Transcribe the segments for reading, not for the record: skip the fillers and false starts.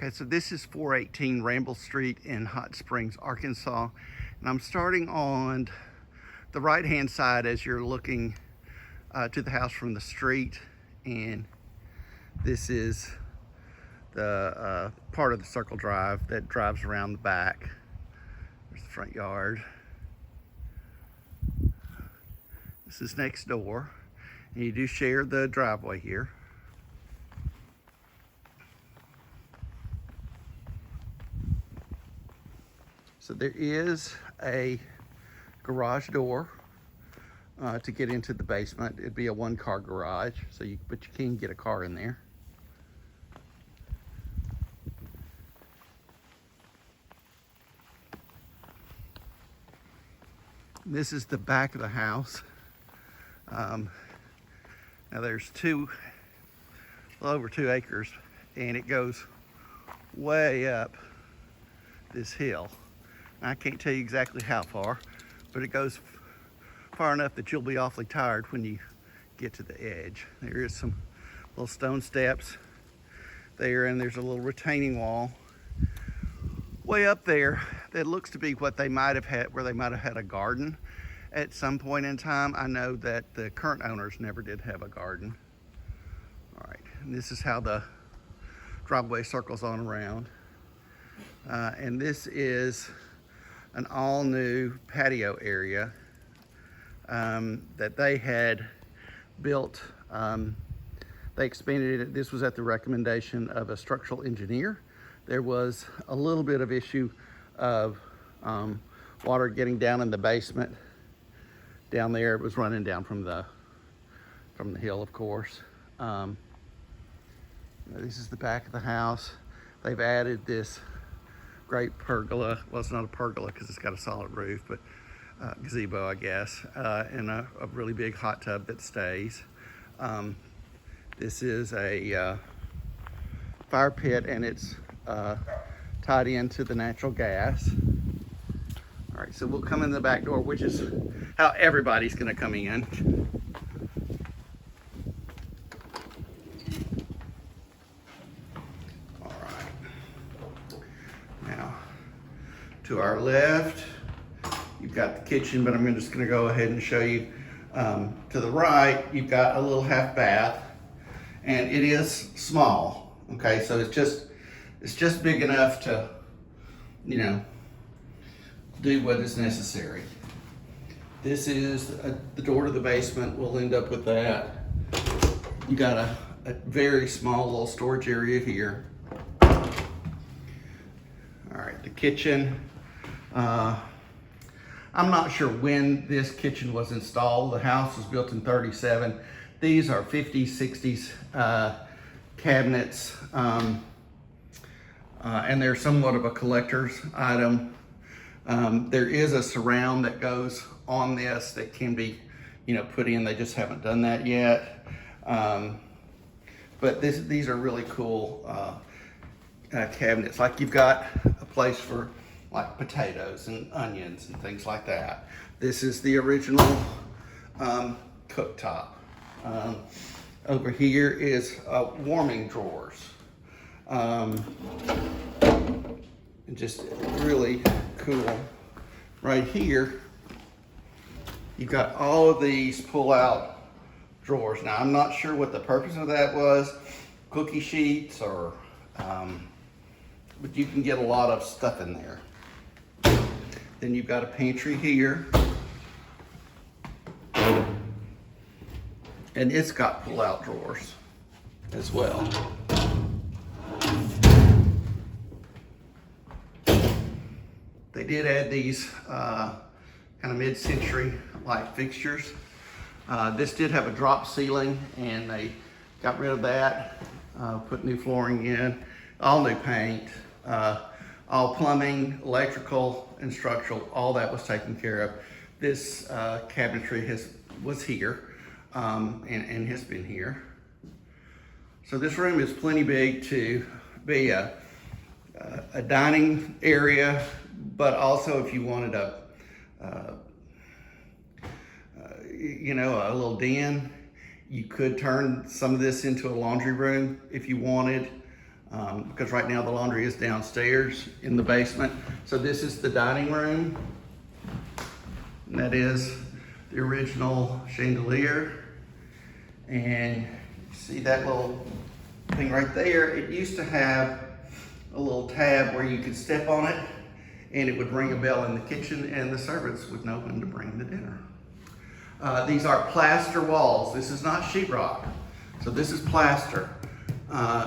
Okay, so this is 418 Ramble Street in Hot Springs, Arkansas. And I'm starting on the right-hand side as you're looking to the house from the street. And this is the part of the circle drive that drives around the back. There's the front yard. This is next door. And you do share the driveway here. So there is a garage door to get into the basement. It'd be a one-car garage, but you can get a car in there. This is the back of the house. Now there's over 2 acres, and it goes way up this hill. I can't tell you exactly how far, but it goes far enough that you'll be awfully tired when you get to the edge. There is some little stone steps there, and there's a little retaining wall way up there that looks to be what they might have had, where they might have had a garden at some point in time. I know that the current owners never did have a garden. All right, and this is how the driveway circles on around. And this is an all-new patio area that they had built. They expanded it. This was at the recommendation of a structural engineer. There was a little bit of issue of water getting down in the basement. Down there, it was running down from the hill, of course. This is the back of the house. They've added this great pergola. Well, it's not a pergola because it's got a solid roof, but gazebo, I guess, and a really big hot tub that stays. This is a fire pit, and it's tied into the natural gas. All right, so we'll come in the back door, which is how everybody's gonna come in. To our left, you've got the kitchen, but I'm just gonna go ahead and show you. To the right, you've got a little half bath, and it is small, okay? So it's just big enough to, do what is necessary. This is the door to the basement. We'll end up with that. You got a very small little storage area here. All right, the kitchen. I'm not sure when this kitchen was installed. The house was built in 37. These are 50s, 60s cabinets, and they're somewhat of a collector's item. There is a surround that goes on this that can be, put in. They just haven't done that yet. But these are really cool cabinets. Like, you've got a place for like potatoes and onions and things like that. This is the original cooktop. Over here is warming drawers. And just really cool. Right here, you've got all of these pull-out drawers. Now, I'm not sure what the purpose of that was, cookie sheets or, but you can get a lot of stuff in there. Then you've got a pantry here. And it's got pull-out drawers as well. They did add these kind of mid-century like fixtures. This did have a drop ceiling, and they got rid of that, put new flooring in, all new paint, all plumbing, electrical, and structural, all that was taken care of. This cabinetry was here and has been here. So this room is plenty big to be a dining area, but also if you wanted a little den, you could turn some of this into a laundry room if you wanted. because right now the laundry is downstairs in the basement. So this is the dining room, and that is the original chandelier. And you see that little thing right there? It used to have a little tab where you could step on it and it would ring a bell in the kitchen and the servants would know when to bring the dinner. These are plaster walls. This is not sheetrock. So this is plaster.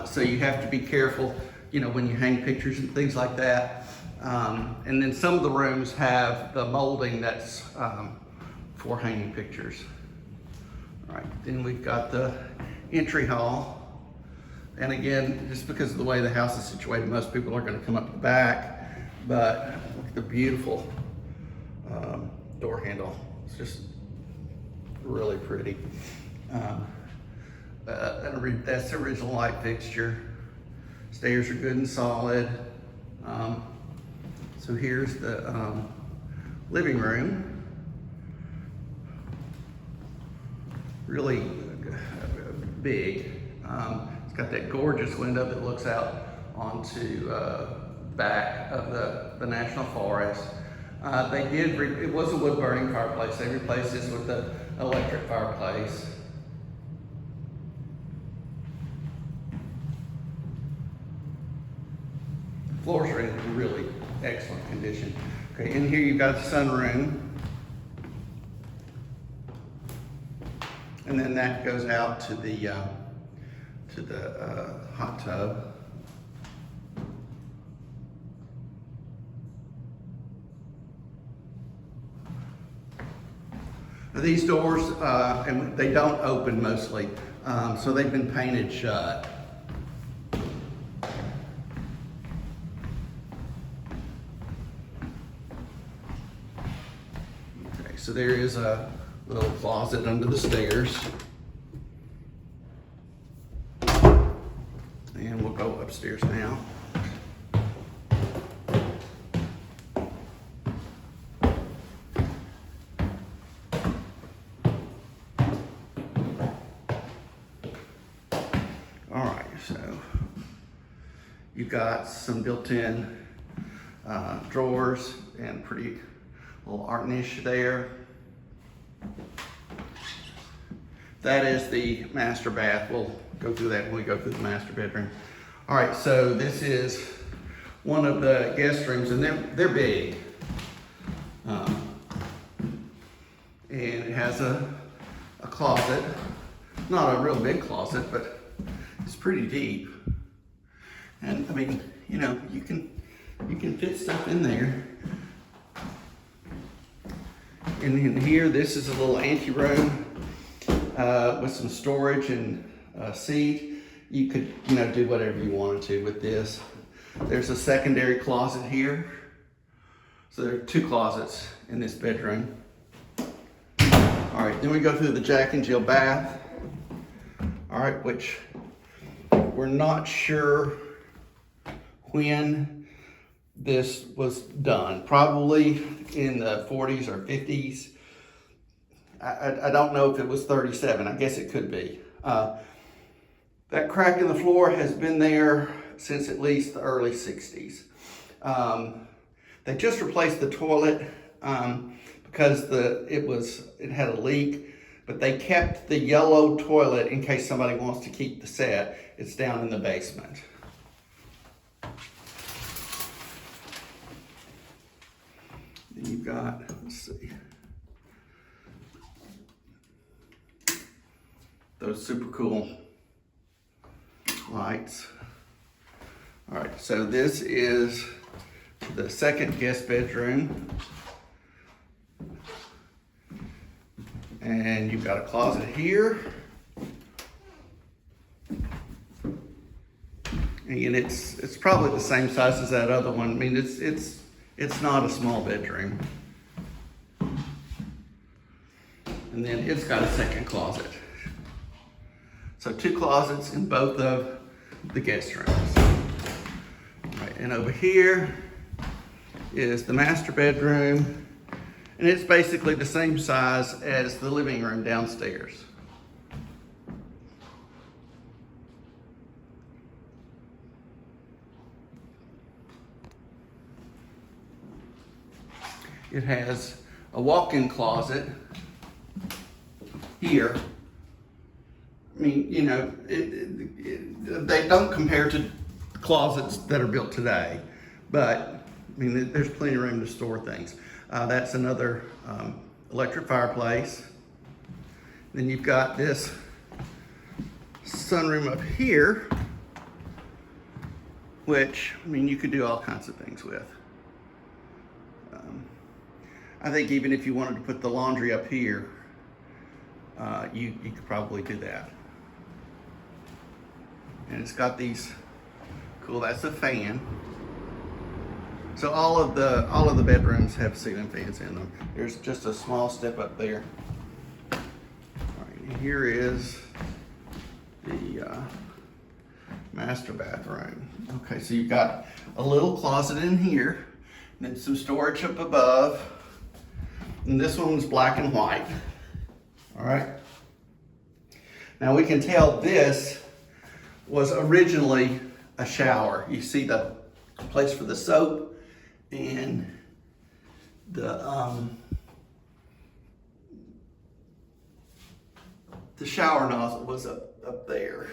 So you have to be careful, you know, when you hang pictures and things like that. And then some of the rooms have the molding that's for hanging pictures. All right, then we've got the entry hall. And again, just because of the way the house is situated, most people are going to come up the back, but look at the beautiful door handle. It's just really pretty. That's the original light fixture. Stairs are good and solid. So here's the living room. Really big. It's got that gorgeous window that looks out onto the back of the National Forest. It was a wood burning fireplace. They replaced this with the electric fireplace. Floors are in really excellent condition. Okay, in here you've got the sunroom. And then that goes out to the hot tub. Now these doors, and they don't open mostly, so they've been painted shut. Okay, so there is a little closet under the stairs. And we'll go upstairs now. All right, so you've got some built-in drawers and pretty little art niche there. That is the master bath. We'll go through that when we go through the master bedroom. All right, so this is one of the guest rooms, and they're big. And it has a closet. Not a real big closet, but it's pretty deep. And I mean, you know, you can fit stuff in there. And in here, this is a little ante room with some storage and a seat. You could, you know, do whatever you wanted to with this. There's a secondary closet here. So there are two closets in this bedroom. All right, then we go through the Jack and Jill bath. All right, which we're not sure when this was done. Probably in the 40s or 50s. I don't know if it was 37. I guess it could be. That crack in the floor has been there since at least the early 60s. They just replaced the toilet because it had a leak, but they kept the yellow toilet in case somebody wants to keep the set. It's down in the basement. Then you've got, let's see, those super cool lights. All right, so this is the second guest bedroom. And you've got a closet here. And it's probably the same size as that other one. I mean, it's not a small bedroom. And then it's got a second closet. So two closets in both of the guest rooms. All right, and over here is the master bedroom. And it's basically the same size as the living room downstairs. it has a walk-in closet here. I mean, you know, they don't compare to closets that are built today, but I mean, there's plenty of room to store things. That's another electric fireplace. Then you've got this sunroom up here, which, I mean, you could do all kinds of things with. I think even if you wanted to put the laundry up here, you could probably do that. And it's got these cool, that's a fan. So all of the bedrooms have ceiling fans in them. There's just a small step up there. All right, here is the master bathroom. Okay, so you've got a little closet in here, and then some storage up above. And this one's black and white. All right. Now we can tell this was originally a shower. You see the place for the soap and the shower nozzle was up there.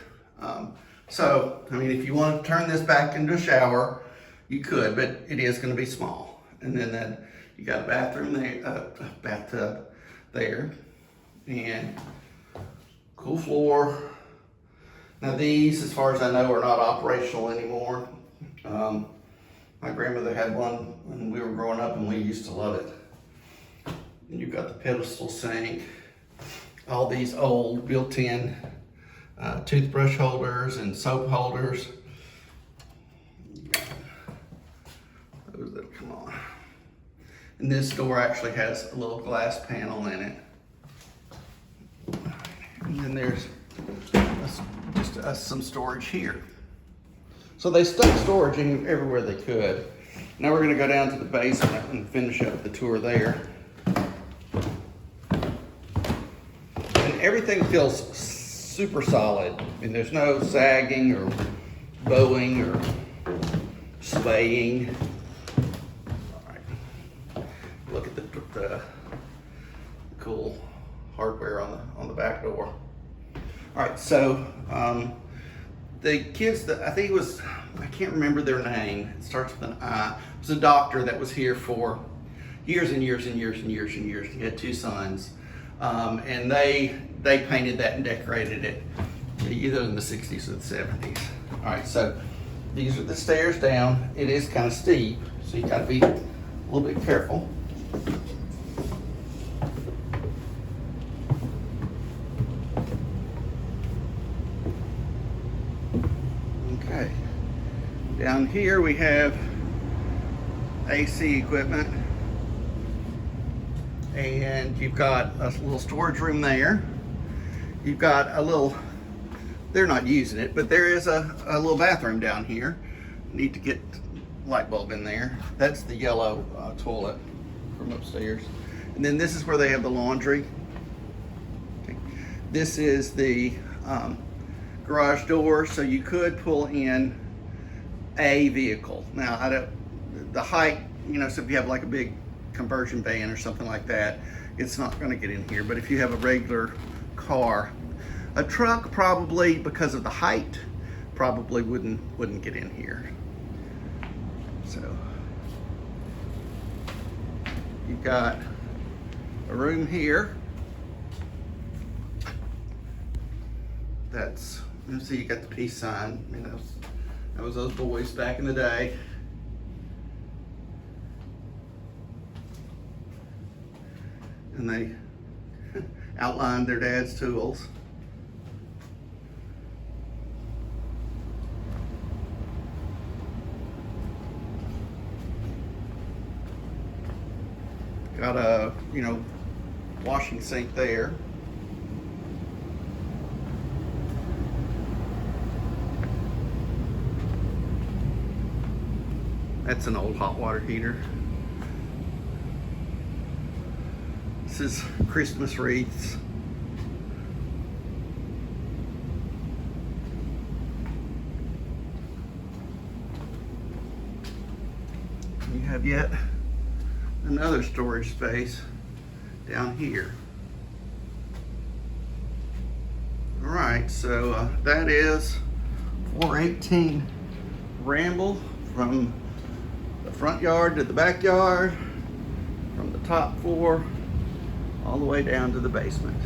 So, I mean, if you want to turn this back into a shower, you could, but it is going to be small. And then you got a bathroom there, a bathtub there, and cool floor. Now these, as far as I know, are not operational anymore. My grandmother had one when we were growing up, and we used to love it. And you've got the pedestal sink, all these old built-in toothbrush holders and soap holders. Those that'll come on. And this door actually has a little glass panel in it. And then there's just some storage here. So they stuck storage in everywhere they could. Now we're going to go down to the basement and finish up the tour there. And everything feels super solid. I mean, there's no sagging or bowing or swaying. All right. Look at the cool hardware on the back door. All right, so the kids that I think it was, I can't remember their name. It starts with an I. It was a doctor that was here for years and years and years and years and years. He had two sons, and they painted that and decorated it either in the 60s or the 70s. All right, so these are the stairs down. It is kind of steep, so you got to be a little bit careful. Okay, down here we have AC equipment, and you've got a little storage room there. You've got a little, they're not using it, but there is a little bathroom down here. Need to get light bulb in there. That's the yellow toilet from upstairs. And then this is where they have the laundry. Okay. This is the garage door, so you could pull in a vehicle. Now, the height, you know, so if you have like a big conversion van or something like that, it's not going to get in here. But if you have a regular car, a truck probably, because of the height, probably wouldn't get in here. So you've got a room here. That's, you see, you got the peace sign. I mean, that was those boys back in the day. And they outlined their dad's tools. Got a, you know, washing sink there. That's an old hot water heater. This is Christmas wreaths. You have yet another storage space down here. All right, so that is 418 Ramble from the front yard to the backyard, from the top floor all the way down to the basement.